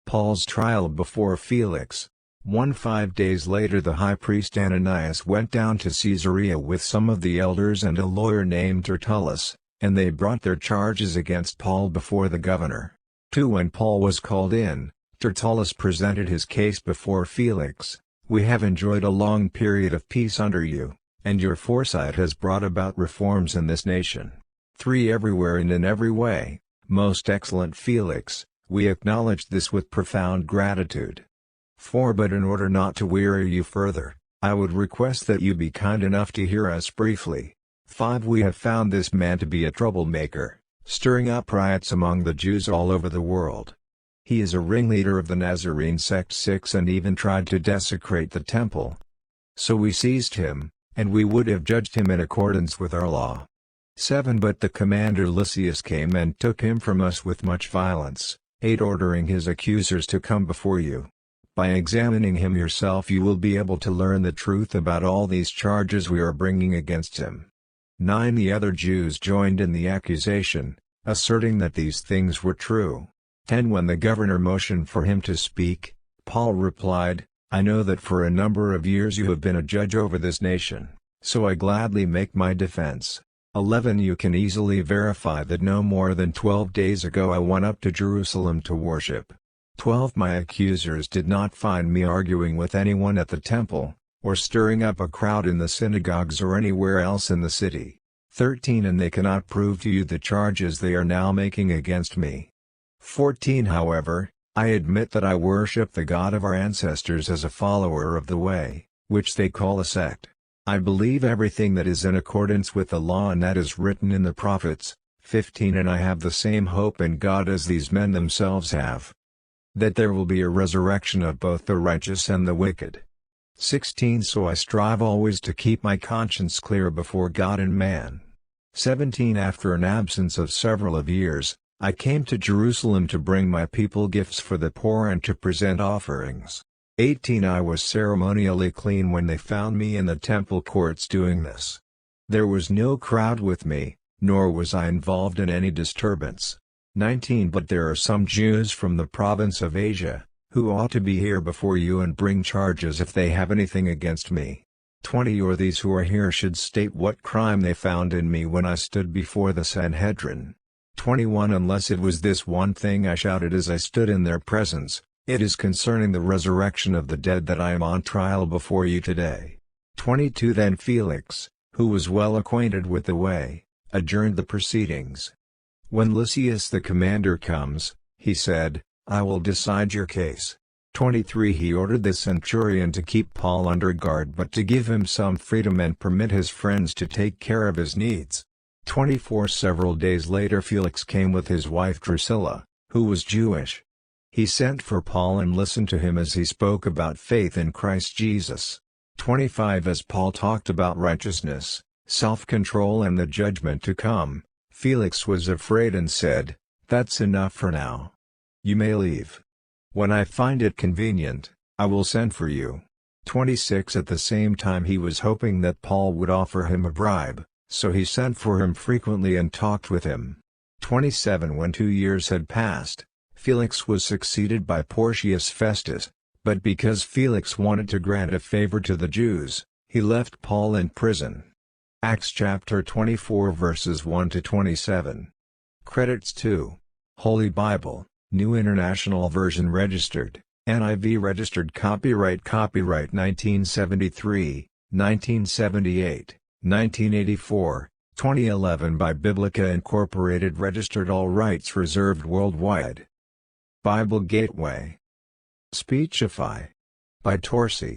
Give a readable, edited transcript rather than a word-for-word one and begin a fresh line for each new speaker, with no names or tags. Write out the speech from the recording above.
Paul's trial before Felix. 5 days later the high priest Ananias went down to Caesarea with some of the elders and a lawyer named Tertullus, and they brought their charges against Paul before the governor. 2 When Paul was called in, Tertullus presented his case before Felix. "We have enjoyed a long period of peace under you, and your foresight has brought about reforms in this nation. 3 Everywhere and in every way, most excellent Felix, we acknowledge this with profound gratitude. 4 But in order not to weary you further, I would request that you be kind enough to hear us briefly. 5 We have found this man to be a troublemaker, stirring up riots among the Jews all over the world. He is a ringleader of the Nazarene sect. 6 And even tried to desecrate the temple. So we seized him, and we would have judged him in accordance with our law. 7 But the commander Lysias came and took him from us with much violence. 8 Ordering his accusers to come before you. By examining him yourself you will be able to learn the truth about all these charges we are bringing against him. 9 The other Jews joined in the accusation, asserting that these things were true. 10 When the governor motioned for him to speak, Paul replied, "I know that for a number of years you have been a judge over this nation, so I gladly make my defense." 11 You can easily verify that no more than 12 days ago I went up to Jerusalem to worship. 12 My accusers did not find me arguing with anyone at the temple, or stirring up a crowd in the synagogues or anywhere else in the city. 13 And they cannot prove to you the charges they are now making against me. 14 However, I admit that I worship the God of our ancestors as a follower of the way, which they call a sect. I believe everything that is in accordance with the law and that is written in the prophets. 15 And I have the same hope in God as these men themselves have, that there will be a resurrection of both the righteous and the wicked. 16 So I strive always to keep my conscience clear before God and man. 17 After an absence of several years, I came to Jerusalem to bring my people gifts for the poor and to present offerings. 18 I was ceremonially clean when they found me in the temple courts doing this. There was no crowd with me, nor was I involved in any disturbance. 19 But there are some Jews from the province of Asia, who ought to be here before you and bring charges if they have anything against me. 20 Or these who are here should state what crime they found in me when I stood before the Sanhedrin. 21 Unless it was this one thing I shouted as I stood in their presence, it is concerning the resurrection of the dead that I am on trial before you today. 22 Then Felix, who was well acquainted with the way, adjourned the proceedings. When Lysias the commander comes, he said, I will decide your case. 23 He ordered the centurion to keep Paul under guard but to give him some freedom and permit his friends to take care of his needs. 24 Several days later Felix came with his wife Drusilla, who was Jewish. He sent for Paul and listened to him as he spoke about faith in Christ Jesus. 25 As Paul talked about righteousness, self-control and the judgment to come, Felix was afraid and said, "That's enough for now. You may leave. When I find it convenient, I will send for you." 26 At the same time he was hoping that Paul would offer him a bribe, so he sent for him frequently and talked with him. 27 When 2 years had passed, Felix was succeeded by Porcius Festus, but because Felix wanted to grant a favor to the Jews, he left Paul in prison. Acts chapter 24 verses 1 to 27. Credits to Holy Bible, New International Version registered, NIV registered copyright 1973, 1978, 1984, 2011 by Biblica Incorporated registered all rights reserved worldwide. Bible Gateway. Speechify. By Torsi.